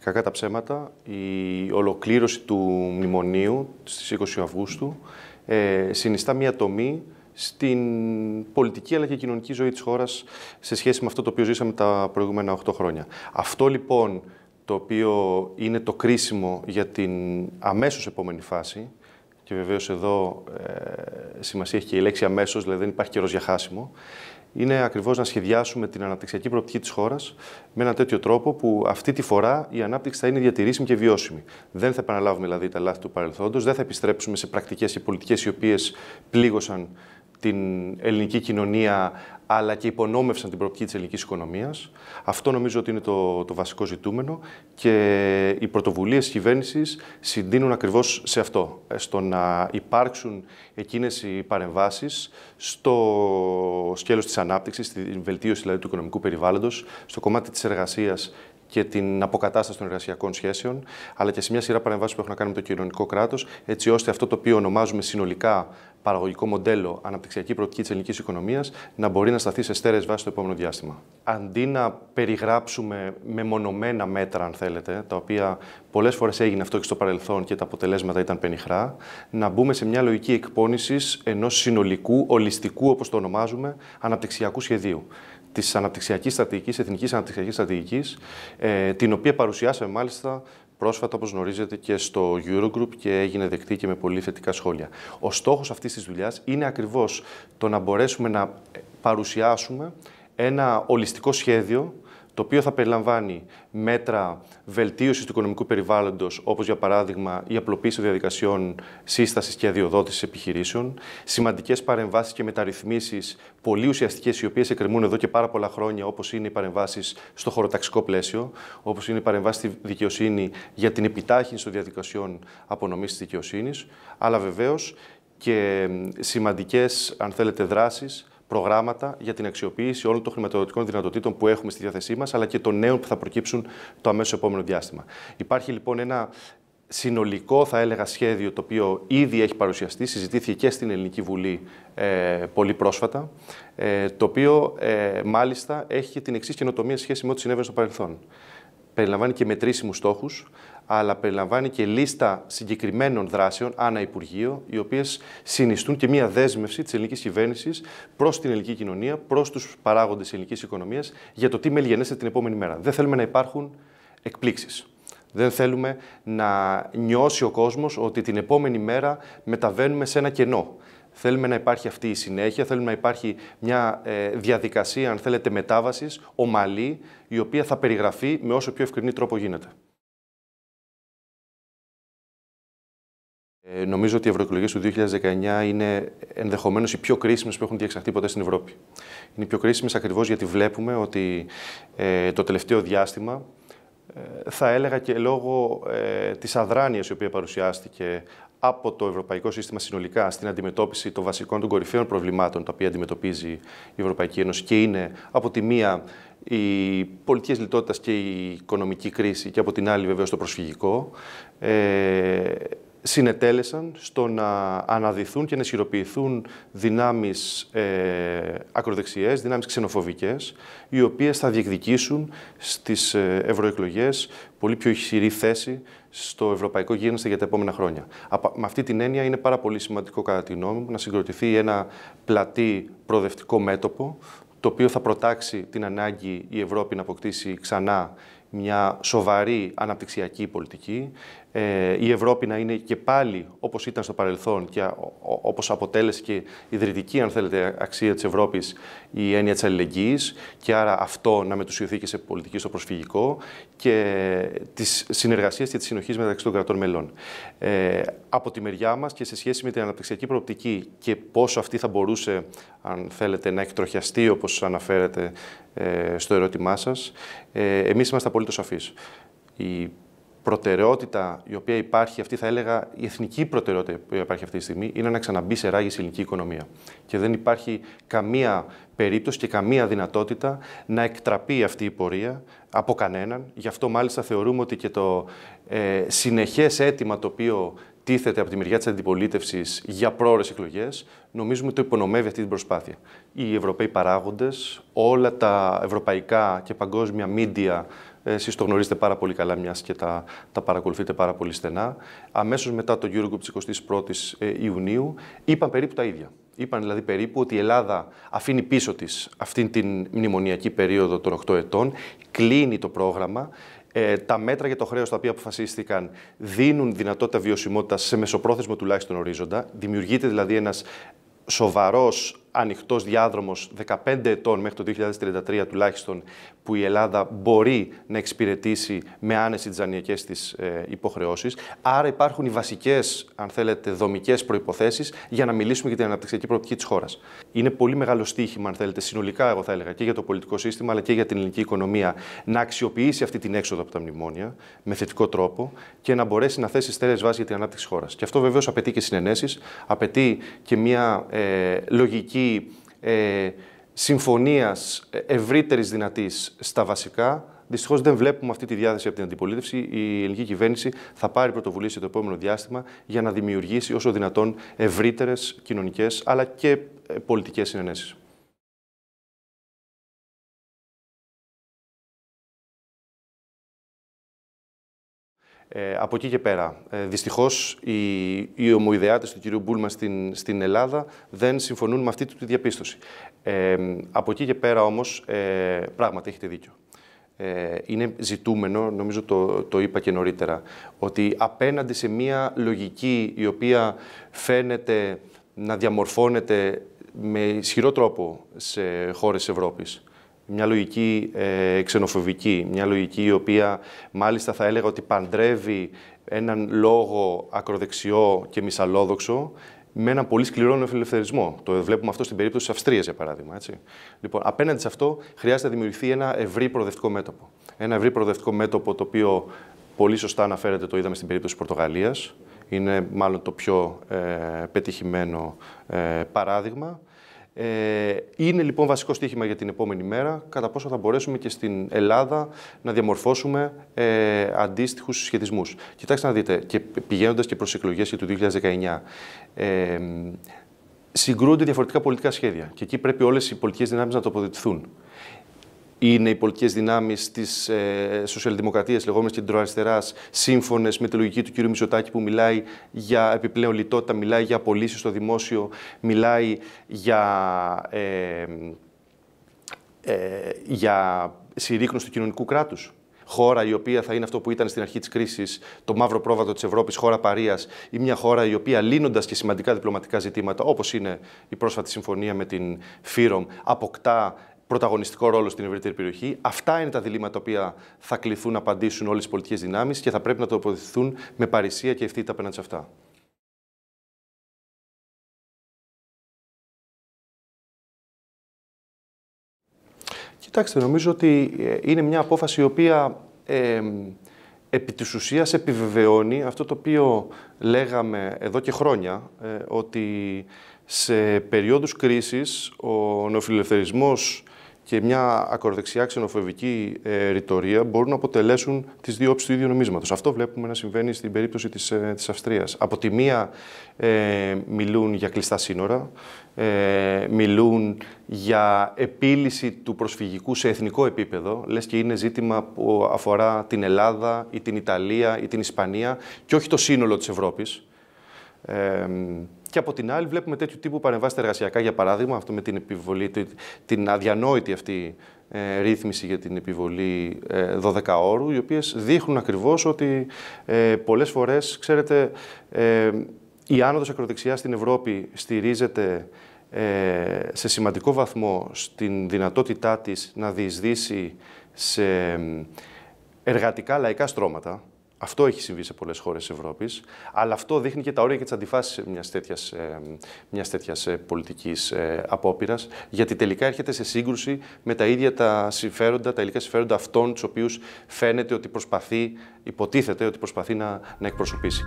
Κακά τα ψέματα, η ολοκλήρωση του μνημονίου στις 20 Αυγούστου συνιστά μια τομή στην πολιτική αλλά και κοινωνική ζωή της χώρας σε σχέση με αυτό το οποίο ζήσαμε τα προηγούμενα 8 χρόνια. Αυτό λοιπόν το οποίο είναι το κρίσιμο για την αμέσως επόμενη φάση, και βεβαίως εδώ σημασία έχει και η λέξη αμέσως, δηλαδή δεν υπάρχει καιρός για χάσιμο, είναι ακριβώς να σχεδιάσουμε την αναπτυξιακή προοπτική της χώρας με έναν τέτοιο τρόπο που αυτή τη φορά η ανάπτυξη θα είναι διατηρήσιμη και βιώσιμη. Δεν θα επαναλάβουμε δηλαδή τα λάθη του παρελθόντος, δεν θα επιστρέψουμε σε πρακτικές και πολιτικές οι οποίες πλήγωσαν την ελληνική κοινωνία αλλά και υπονόμευσαν την προοπτική της ελληνικής οικονομίας. Αυτό νομίζω ότι είναι το βασικό ζητούμενο και οι πρωτοβουλίες της κυβέρνησης συντείνουν ακριβώς σε αυτό, στο να υπάρξουν εκείνες οι παρεμβάσεις στο σκέλος της ανάπτυξης, στη βελτίωση δηλαδή του οικονομικού περιβάλλοντος, στο κομμάτι της εργασίας και την αποκατάσταση των εργασιακών σχέσεων, αλλά και σε μια σειρά παρεμβάσεις που έχουν να κάνουν με το κοινωνικό κράτος, έτσι ώστε αυτό το οποίο ονομάζουμε συνολικά παραγωγικό μοντέλο αναπτυξιακή προοπτική της ελληνικής οικονομίας να μπορεί να σταθεί σε στέρεες βάσεις στο επόμενο διάστημα. Αντί να περιγράψουμε μεμονωμένα μέτρα, αν θέλετε, τα οποία πολλές φορές έγινε αυτό και στο παρελθόν και τα αποτελέσματα ήταν πενιχρά, να μπούμε σε μια λογική εκπόνησης ενός συνολικού, ολιστικού, όπως το ονομάζουμε, αναπτυξιακού σχεδίου. Της αναπτυξιακής στρατηγικής, εθνικής αναπτυξιακής στρατηγικής, την οποία παρουσιάσαμε μάλιστα πρόσφατα, όπως γνωρίζετε, και στο Eurogroup και έγινε δεκτή και με πολύ θετικά σχόλια. Ο στόχος αυτής της δουλειάς είναι ακριβώς το να μπορέσουμε να παρουσιάσουμε ένα ολιστικό σχέδιο, το οποίο θα περιλαμβάνει μέτρα βελτίωσης του οικονομικού περιβάλλοντος, όπως για παράδειγμα η απλοποίηση των διαδικασιών σύστασης και αδειοδότησης επιχειρήσεων, σημαντικές παρεμβάσεις και μεταρρυθμίσεις πολύ ουσιαστικές, οι οποίες εκκρεμούν εδώ και πάρα πολλά χρόνια, όπως είναι οι παρεμβάσεις στο χωροταξικό πλαίσιο, όπως είναι οι παρεμβάσεις στη δικαιοσύνη για την επιτάχυνση των διαδικασιών απονομής της δικαιοσύνης, αλλά βεβαίως και σημαντικές, αν θέλετε, δράσεις, προγράμματα για την αξιοποίηση όλων των χρηματοδοτικών δυνατοτήτων που έχουμε στη διάθεσή μας, αλλά και των νέων που θα προκύψουν το αμέσως επόμενο διάστημα. Υπάρχει λοιπόν ένα συνολικό, θα έλεγα, σχέδιο το οποίο ήδη έχει παρουσιαστεί, συζητήθηκε και στην Ελληνική Βουλή πολύ πρόσφατα, το οποίο μάλιστα έχει και την εξής καινοτομία σε σχέση με ό,τι συνέβαινε στο παρελθόν. Περιλαμβάνει και μετρήσιμους στόχους, αλλά περιλαμβάνει και λίστα συγκεκριμένων δράσεων ανά Υπουργείο, οι οποίες συνιστούν και μία δέσμευση της ελληνικής κυβέρνησης προς την ελληνική κοινωνία, προς τους παράγοντες της ελληνικής οικονομίας, για το τι μελιγενέστε την επόμενη μέρα. Δεν θέλουμε να υπάρχουν εκπλήξεις. Δεν θέλουμε να νιώσει ο κόσμος ότι την επόμενη μέρα μεταβαίνουμε σε ένα κενό. Θέλουμε να υπάρχει αυτή η συνέχεια, θέλουμε να υπάρχει μια διαδικασία, αν θέλετε, μετάβασης, ομαλή, η οποία θα περιγραφεί με όσο πιο ευκρινή τρόπο γίνεται. Νομίζω ότι οι ευρωεκλογές του 2019 είναι ενδεχομένως οι πιο κρίσιμες που έχουν διεξαχθεί ποτέ στην Ευρώπη. Είναι οι πιο κρίσιμες ακριβώς γιατί βλέπουμε ότι το τελευταίο διάστημα, θα έλεγα και λόγω της αδράνειας η οποία παρουσιάστηκε από το ευρωπαϊκό σύστημα συνολικά στην αντιμετώπιση των βασικών, των κορυφαίων προβλημάτων τα οποία αντιμετωπίζει η Ευρωπαϊκή Ένωση, και είναι από τη μία οι πολιτικές λιτότητας και η οικονομική κρίση και από την άλλη βεβαίως το προσφυγικό, συνετέλεσαν στο να αναδυθούν και να ισχυροποιηθούν δυνάμεις ακροδεξιές, δυνάμεις ξενοφοβικές, οι οποίες θα διεκδικήσουν στις ευρωεκλογές πολύ πιο ισχυρή θέση στο ευρωπαϊκό γίγνεσθε για τα επόμενα χρόνια. Με αυτή την έννοια είναι πάρα πολύ σημαντικό, κατά τη γνώμη μου, να συγκροτηθεί ένα πλατή προοδευτικό μέτωπο, το οποίο θα προτάξει την ανάγκη η Ευρώπη να αποκτήσει ξανά μια σοβαρή αναπτυξιακή πολιτική, η Ευρώπη να είναι και πάλι όπως ήταν στο παρελθόν και όπως αποτέλεσε και ιδρυτική, αν θέλετε, αξία της Ευρώπης, η έννοια της αλληλεγγύης, και άρα αυτό να μετουσιωθεί και σε πολιτική στο προσφυγικό και της συνεργασίας και της συνοχής μεταξύ των κρατών μελών. Από τη μεριά μας και σε σχέση με την αναπτυξιακή προοπτική και πόσο αυτή θα μπορούσε, αν θέλετε, να εκτροχιαστεί, όπως αναφέρετε στο ερώτημά σας, εμείς είμαστε απολύτως σαφείς. Η προτεραιότητα η οποία υπάρχει, αυτή θα έλεγα, η εθνική προτεραιότητα που υπάρχει αυτή τη στιγμή, είναι να ξαναμπεί σε ράγιση η ελληνική οικονομία. Και δεν υπάρχει καμία περίπτωση και καμία δυνατότητα να εκτραπεί αυτή η πορεία από κανέναν. Γι' αυτό μάλιστα θεωρούμε ότι και το συνεχές αίτημα το οποίο τίθεται από τη μεριά της αντιπολίτευσης για πρόωρες εκλογές, νομίζουμε ότι το υπονομεύει αυτή την προσπάθεια. Οι Ευρωπαίοι παράγοντες, όλα τα ευρωπαϊκά και παγκόσμια μίντια, εσείς το γνωρίζετε πάρα πολύ καλά, μιας και τα παρακολουθείτε πάρα πολύ στενά, αμέσως μετά το Eurogroup της 21ης Ιουνίου, είπαν περίπου τα ίδια. Είπαν δηλαδή περίπου ότι η Ελλάδα αφήνει πίσω της αυτήν την μνημονιακή περίοδο των 8 ετών, κλείνει το πρόγραμμα. Τα μέτρα για το χρέος τα οποία αποφασίστηκαν δίνουν δυνατότητα βιωσιμότητας σε μεσοπρόθεσμο τουλάχιστον ορίζοντα. Δημιουργείται δηλαδή ένας σοβαρός ανοιχτός διάδρομος 15 ετών μέχρι το 2033 τουλάχιστον, που η Ελλάδα μπορεί να εξυπηρετήσει με άνεση τις δανειακές της υποχρεώσεις. Άρα υπάρχουν οι βασικές, αν θέλετε, δομικές προϋποθέσεις για να μιλήσουμε για την αναπτυξιακή προοπτική της χώρας. Είναι πολύ μεγάλο στοίχημα, αν θέλετε, συνολικά, εγώ θα έλεγα, και για το πολιτικό σύστημα, αλλά και για την ελληνική οικονομία, να αξιοποιήσει αυτή την έξοδο από τα μνημόνια με θετικό τρόπο και να μπορέσει να θέσει στέρεες βάσεις για την ανάπτυξη της χώρας. Και αυτό βεβαίως απαιτεί και συνενέσεις, απαιτεί και μια λογική συμφωνίας ευρύτερης δυνατής στα βασικά. Δυστυχώς δεν βλέπουμε αυτή τη διάθεση από την αντιπολίτευση. Η ελληνική κυβέρνηση θα πάρει πρωτοβουλίες σε το επόμενο διάστημα για να δημιουργήσει όσο δυνατόν ευρύτερες κοινωνικές αλλά και πολιτικές συνενέσεις. Από εκεί και πέρα, δυστυχώς, οι ομοειδεάτες του κ. Μπούλμαν στην Ελλάδα δεν συμφωνούν με αυτή τη διαπίστωση. Από εκεί και πέρα όμως, πράγματι έχετε δίκιο. Είναι ζητούμενο, νομίζω το είπα και νωρίτερα, ότι απέναντι σε μια λογική η οποία φαίνεται να διαμορφώνεται με ισχυρό τρόπο σε χώρες της Ευρώπης, μια λογική ξενοφοβική, μια λογική η οποία μάλιστα θα έλεγα ότι παντρεύει έναν λόγο ακροδεξιό και μυσαλλόδοξο με έναν πολύ σκληρό νεοφιλελευθερισμό. Το βλέπουμε αυτό στην περίπτωση της Αυστρίας, για παράδειγμα. Έτσι. Λοιπόν, απέναντι σε αυτό χρειάζεται να δημιουργηθεί ένα ευρύ προοδευτικό μέτωπο. Ένα ευρύ προοδευτικό μέτωπο το οποίο πολύ σωστά αναφέρεται, το είδαμε στην περίπτωση της Πορτογαλίας. Είναι μάλλον το πιο πετυχημένο παράδειγμα. Είναι λοιπόν βασικό στοίχημα για την επόμενη μέρα κατά πόσο θα μπορέσουμε και στην Ελλάδα να διαμορφώσουμε αντίστοιχους συσχετισμούς. Κοιτάξτε να δείτε, και πηγαίνοντας και προς εκλογές για το 2019, συγκρούνται διαφορετικά πολιτικά σχέδια και εκεί πρέπει όλες οι πολιτικές δυνάμεις να τοποθετηθούν. Είναι οι πολιτικές δυνάμεις της σοσιαλδημοκρατίας, λεγόμενης κεντροαριστεράς, σύμφωνες με τη λογική του κ. Μητσοτάκη που μιλάει για επιπλέον λιτότητα, μιλάει για απολύσεις στο δημόσιο, μιλάει για συρρίκνωση του κοινωνικού κράτους. Χώρα η οποία θα είναι αυτό που ήταν στην αρχή της κρίσης, το μαύρο πρόβατο της Ευρώπης, χώρα παρείας, ή μια χώρα η οποία λύνοντας και σημαντικά διπλωματικά ζητήματα, όπως είναι η πρόσφατη συμφωνία με την ΦΥΡΟΜ, αποκτά πρωταγωνιστικό ρόλο στην ευρύτερη περιοχή. Αυτά είναι τα διλήμματα τα οποία θα κληθούν να απαντήσουν όλες οι πολιτικές δυνάμεις και θα πρέπει να τοποθετηθούν με παρησία και ευθύτητα απέναντι σε αυτά. Κοιτάξτε, νομίζω ότι είναι μια απόφαση η οποία επί της ουσίας επιβεβαιώνει αυτό το οποίο λέγαμε εδώ και χρόνια, ότι σε περίοδους κρίσης ο νεοφιλελευθερισμός και μια ακροδεξιά ξενοφοβική ρητορία μπορούν να αποτελέσουν τις δύο όψεις του ίδιου νομίσματος. Αυτό βλέπουμε να συμβαίνει στην περίπτωση της Αυστρίας. Από τη μία μιλούν για κλειστά σύνορα, μιλούν για επίλυση του προσφυγικού σε εθνικό επίπεδο, λες και είναι ζήτημα που αφορά την Ελλάδα ή την Ιταλία ή την Ισπανία και όχι το σύνολο της Ευρώπης. Και από την άλλη βλέπουμε τέτοιου τύπου παρεμβάσεις εργασιακά, για παράδειγμα, αυτό με την επιβολή, την αδιανόητη αυτή ρύθμιση για την επιβολή 12 ώρου, οι οποίες δείχνουν ακριβώς ότι πολλές φορές, ξέρετε, η άνοδος ακροδεξιά στην Ευρώπη στηρίζεται σε σημαντικό βαθμό στην δυνατότητά της να διεισδύσει σε εργατικά λαϊκά στρώματα. Αυτό έχει συμβεί σε πολλές χώρες της Ευρώπης, αλλά αυτό δείχνει και τα όρια και τις αντιφάσεις μιας τέτοιας πολιτικής απόπειρας, γιατί τελικά έρχεται σε σύγκρουση με τα ίδια τα συμφέροντα, τα υλικά συμφέροντα αυτών τους οποίους φαίνεται ότι υποτίθεται ότι προσπαθεί να εκπροσωπήσει.